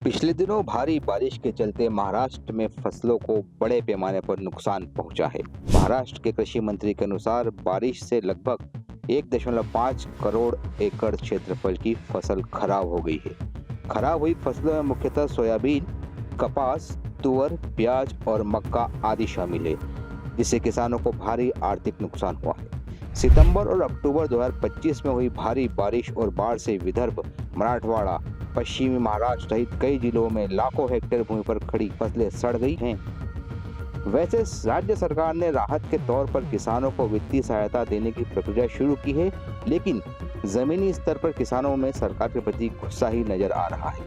पिछले दिनों भारी बारिश के चलते महाराष्ट्र में फसलों को बड़े पैमाने पर नुकसान पहुंचा है। महाराष्ट्र के कृषि मंत्री के अनुसार बारिश से लगभग 1.5 करोड़ एकड़ क्षेत्रफल की फसल खराब हो गई है। खराब हुई फसलों में मुख्यतः सोयाबीन, कपास, तुअर, प्याज और मक्का आदि शामिल है, जिससे किसानों को भारी आर्थिक नुकसान हुआ है। सितंबर और अक्टूबर 2025 में हुई भारी बारिश और बाढ़ से विदर्भ, मराठवाड़ा, पश्चिमी महाराष्ट्र सहित कई जिलों में लाखों हेक्टेयर भूमि पर खड़ी फसलें सड़ गई हैं। वैसे राज्य सरकार ने राहत के तौर पर किसानों को वित्तीय सहायता देने की प्रक्रिया शुरू की है, लेकिन जमीनी स्तर पर किसानों में सरकार के प्रति गुस्सा ही नजर आ रहा है।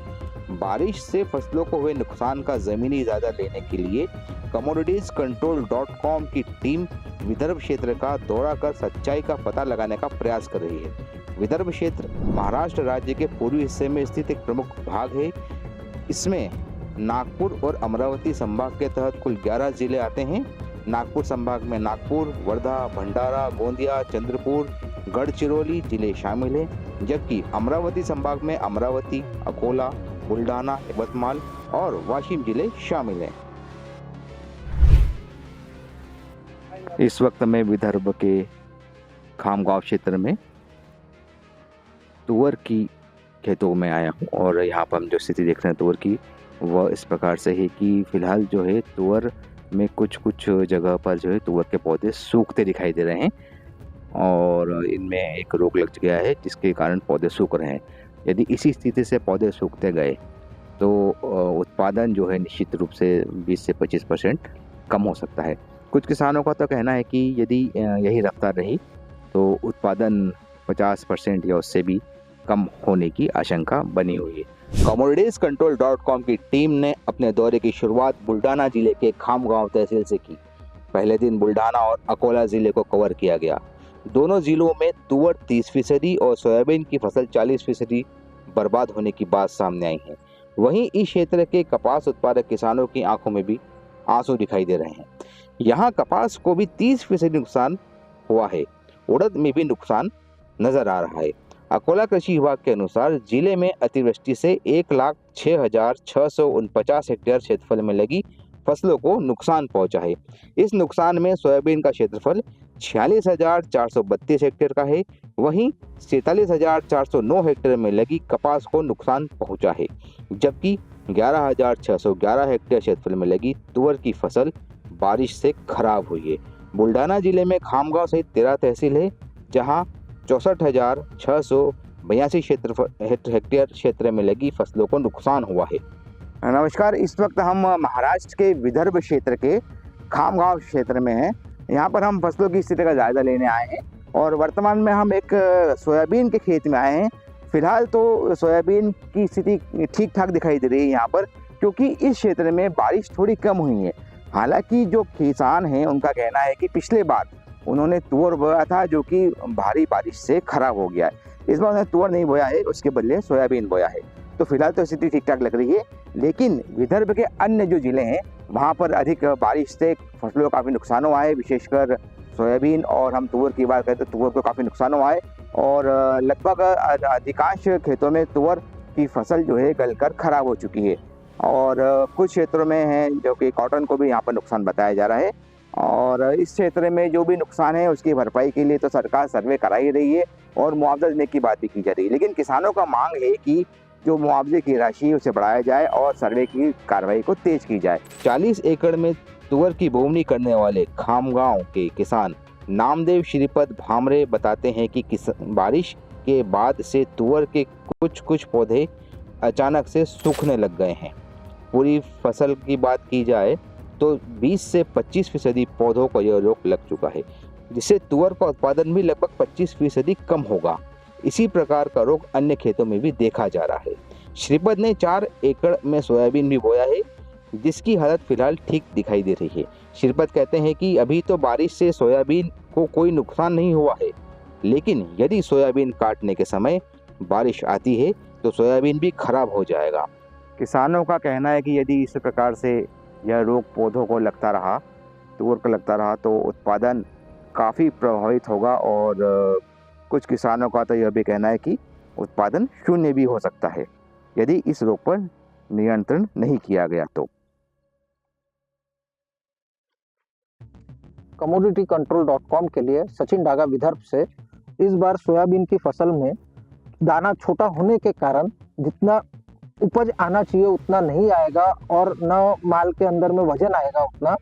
बारिश से फसलों को हुए नुकसान का जमीनी जायजा लेने के लिए commoditiescontrol.com की टीम विदर्भ क्षेत्र का दौरा कर सच्चाई का पता लगाने का प्रयास कर रही है। विदर्भ क्षेत्र महाराष्ट्र राज्य के पूर्वी हिस्से में स्थित एक प्रमुख भाग है। इसमें नागपुर और अमरावती संभाग के तहत कुल 11 जिले आते हैं। नागपुर संभाग में नागपुर, वर्धा, भंडारा, गोंदिया, चंद्रपुर, गढ़चिरौली जिले शामिल हैं, जबकि अमरावती संभाग में अमरावती, अकोला, बुल्ढाना, यवतमाल और वाशिम जिले शामिल हैं। इस वक्त मैं विदर्भ के खामगांव क्षेत्र में तुअर की खेतों में आया हूँ और यहाँ पर हम जो स्थिति देख रहे हैं तुअर की, वह इस प्रकार से है कि फिलहाल जो है तुअर में कुछ कुछ जगह पर जो है तुअर के पौधे सूखते दिखाई दे रहे हैं और इनमें एक रोग लग गया है, जिसके कारण पौधे सूख रहे हैं। यदि इसी स्थिति से पौधे सूखते गए तो उत्पादन जो है निश्चित रूप से 20 से 25% कम हो सकता है। कुछ किसानों का तो कहना है कि यदि यही रफ्तार रही तो उत्पादन 50% या उससे भी कम होने की आशंका बनी हुई है। commoditiescontrol.com की टीम ने अपने दौरे की शुरुआत बुल्ढाना जिले के खामगांव तहसील से की। पहले दिन बुल्ढाना और अकोला जिले को कवर किया गया। दोनों जिलों में तुअर 30% और सोयाबीन की फसल 40% बर्बाद होने की बात सामने आई है। वहीं इस क्षेत्र के कपास उत्पादक किसानों की आंखों में भी आंसू दिखाई दे रहे हैं। यहाँ कपास को भी 30% नुकसान हुआ है। उड़द में भी नुकसान नजर आ रहा है। अकोला कृषि विभाग के अनुसार जिले में अतिवृष्टि से 1,06,649 हेक्टेयर क्षेत्रफल में लगी फसलों को नुकसान पहुंचा है। इस नुकसान में सोयाबीन का क्षेत्रफल 46,432 हेक्टेयर का है, वहीं 47,409 हेक्टेयर में लगी कपास को नुकसान पहुंचा है, जबकि 11,611 हेक्टेयर क्षेत्रफल में लगी तुअर की फसल बारिश से खराब हुई है। बुल्ढाना जिले में खामगांव सहित 13 तहसील है, जहां 64,682 हेक्टेयर क्षेत्र में लगी फसलों को नुकसान हुआ है। नमस्कार, इस वक्त हम महाराष्ट्र के विदर्भ क्षेत्र के खामगांव क्षेत्र में हैं। यहाँ पर हम फसलों की स्थिति का जायजा लेने आए हैं और वर्तमान में हम एक सोयाबीन के खेत में आए हैं। फिलहाल तो सोयाबीन की स्थिति ठीक ठाक दिखाई दे रही है यहाँ पर, क्योंकि इस क्षेत्र में बारिश थोड़ी कम हुई है। हालांकि जो किसान हैं उनका कहना है कि पिछले बार उन्होंने तुअर बोया था, जो कि भारी बारिश से खराब हो गया है। इस बार उन्होंने तुअर नहीं बोया है, उसके बदले सोयाबीन बोया है। तो फिलहाल तो स्थिति ठीक ठाक लग रही है, लेकिन विदर्भ के अन्य जो जिले हैं वहाँ पर अधिक बारिश से फसलों का काफ़ी नुकसान हुआ है, विशेषकर सोयाबीन। और हम तुअर की बात करें तो तुअर को काफ़ी नुकसान हुआ है और लगभग अधिकांश खेतों में तुअर की फसल जो है गलकर खराब हो चुकी है। और कुछ क्षेत्रों में है जो कि कॉटन को भी यहाँ पर नुकसान बताया जा रहा है। और इस क्षेत्र में जो भी नुकसान है उसकी भरपाई के लिए तो सरकार सर्वे करा ही रही है और मुआवजा देने की बात भी की जा रही है, लेकिन किसानों का मांग है कि जो मुआवजे की राशि है उसे बढ़ाया जाए और सर्वे की कार्रवाई को तेज की जाए। 40 एकड़ में तुअर की बोवनी करने वाले खामगांव के किसान नामदेव श्रीपद भामरे बताते हैं कि बारिश के बाद से तुअर के कुछ पौधे अचानक से सूखने लग गए हैं। पूरी फसल की बात की जाए तो 20 से 25% पौधों को यह रोग लग चुका है, जिससे तुअर का उत्पादन भी लगभग 25% कम होगा। इसी प्रकार का रोग अन्य खेतों में भी देखा जा रहा है। श्रीपद ने 4 एकड़ में सोयाबीन भी बोया है, जिसकी हालत फिलहाल ठीक दिखाई दे रही है। श्रीपद कहते हैं कि अभी तो बारिश से सोयाबीन को कोई नुकसान नहीं हुआ है, लेकिन यदि सोयाबीन काटने के समय बारिश आती है तो सोयाबीन भी खराब हो जाएगा। किसानों का कहना है कि यदि इस प्रकार से यह रोग पौधों को लगता रहा, तुअर को लगता रहा, तो उत्पादन काफ़ी प्रभावित होगा और कुछ किसानों का तो यह भी कहना है कि उत्पादन शून्य भी हो सकता है यदि इस रोग पर नियंत्रण नहीं किया गया तो। commoditycontrol.com के लिए सचिन डागा विदर्भ से। इस बार सोयाबीन की फसल में दाना छोटा होने के कारण जितना उपज आना चाहिए उतना नहीं आएगा और न माल के अंदर में वजन आएगा उतना।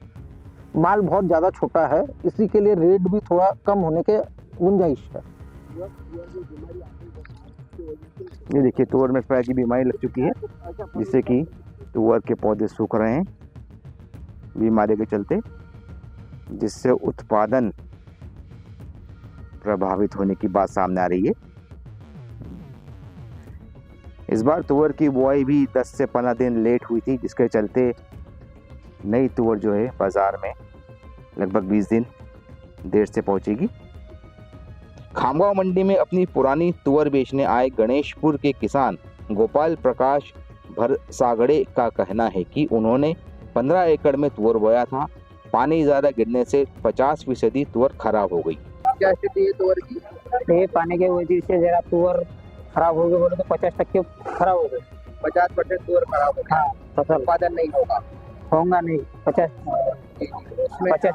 माल बहुत ज़्यादा छोटा है, इसी के लिए रेट भी थोड़ा कम होने के गुंजाइश है। ये देखिए तुअर में इस तरह की बीमारी लग चुकी है जिससे कि तुअर के पौधे सूख रहे हैं बीमारी के चलते, जिससे उत्पादन प्रभावित होने की बात सामने आ रही है। इस बार तुअर की बुआई भी 10 से 15 दिन लेट हुई थी, जिसके चलते नई तुअर जो है बाजार में लगभग 20 दिन देर से पहुंचेगी। खामगांव मंडी में अपनी पुरानी तुअर बेचने आए गणेशपुर के किसान गोपाल प्रकाश भरसागड़े का कहना है कि उन्होंने 15 एकड़ में तुअर बोया था। पानी ज़्यादा गिरने से 50% तुअर खराब हो गई। क्या स्थिति है तुअर की? ये पानी के वजह से जरा तुअर खराब हो गई, बोले तो 50% खराब हो गई। 50% तुअर खराब हो गया। हाँ, फसल उत्पादन नहीं होगा नहीं 50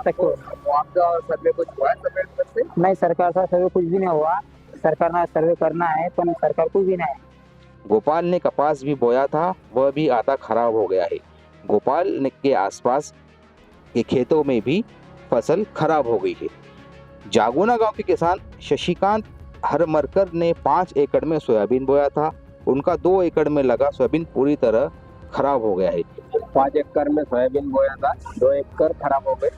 तक तो मुआवजा और सर्वे कुछ हुआ है सरकार की तरफ से? नहीं, सरकार से सर्वे कुछ भी नहीं हुआ। सरकार ने सर्वे करना है पर सरकार कुछ भी नहीं है। गोपाल ने कपास भी बोया था, वह भी आधा खराब हो गया है। गोपाल ने के आसपास के खेतों में भी फसल खराब हो गई है। जागुना गांव के किसान शशिकांत हरमरकर ने 5 एकड़ में सोयाबीन बोया था। उनका 2 एकड़ में लगा सोयाबीन पूरी तरह खराब हो गया है। 5 एकड़ में सोयाबीन बोया था, 2 एकड़ खराब हो गए।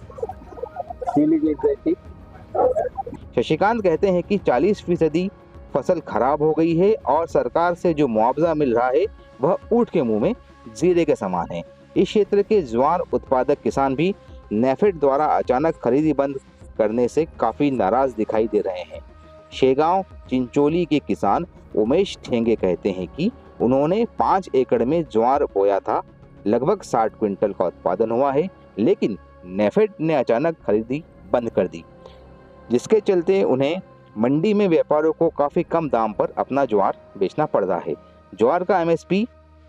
शशिकांत कहते हैं कि 40% फसल खराब हो गई है और सरकार से जो मुआवजा मिल रहा है वह ऊंट के मुंह में जीरे के समान है। इस क्षेत्र के ज्वार उत्पादक किसान भी नेफेड द्वारा अचानक खरीदी बंद करने से काफी नाराज दिखाई दे रहे हैं। शेगांव चिंचोली के किसान उमेश ठेंगे कहते हैं कि उन्होंने 5 एकड़ में ज्वार बोया था। लगभग 60 क्विंटल का उत्पादन हुआ है, लेकिन नेफेड ने अचानक खरीदी बंद कर दी, जिसके चलते उन्हें मंडी में व्यापारियों को काफ़ी कम दाम पर अपना ज्वार बेचना पड़ रहा है। ज्वार का MSP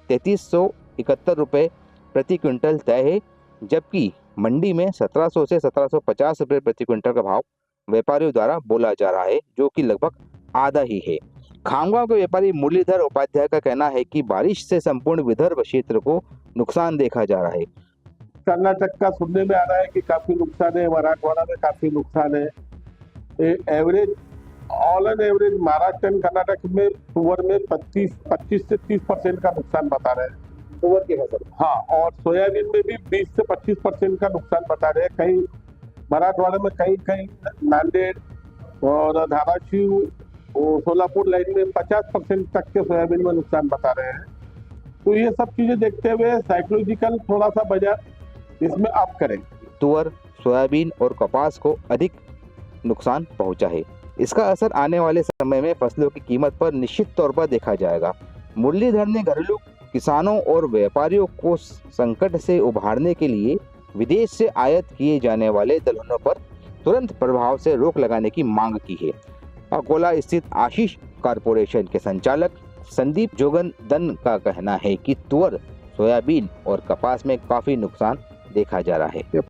3371 रुपये प्रति क्विंटल तय है, जबकि मंडी में 1700 से 1750 रुपये प्रति क्विंटल का भाव व्यापारियों द्वारा बोला जा रहा है, जो कि लगभग आधा ही है। खामगांव के व्यापारी मुरलीधर उपाध्याय का कहना है कि बारिश से संपूर्ण विदर्भ क्षेत्र को नुकसान देखा जा रहा है। कर्नाटक का सुनने में आ रहा है कि काफी नुकसान है, मराठवाड़ा में काफी नुकसान है। Average all and average Maharashtra and Karnataka में तुअर में 25 से 30% का नुकसान बता रहे हैं तुअर की फसल। हाँ, और सोयाबीन में भी 20 से 25% का नुकसान बता रहे हैं। कहीं मराठवाड़ा में कहीं नांदेड़ और धाराशिव और सोलापुर लाइन में 50% तक के सोयाबीन में नुकसान बता रहे हैं। तो ये सब चीजें देखते हुए साइकोलॉजिकल थोड़ा सा बाजार इसमें अप करें। तुअर, सोयाबीन और कपास को अधिक नुकसान पहुंचा है। इसका असर आने वाले समय में फसलों की कीमत पर निश्चित तौर पर देखा जाएगा। मुरलीधर ने घरेलू किसानों और व्यापारियों को संकट से उभारने के लिए विदेश से आयात किए जाने वाले दलहनों पर तुरंत प्रभाव से रोक लगाने की मांग की है। अकोला स्थित आशीष कॉरपोरेशन के संचालक संदीप जोगनदन का कहना है कि तुअर, सोयाबीन और कपास में काफी नुकसान देखा जा रहा है।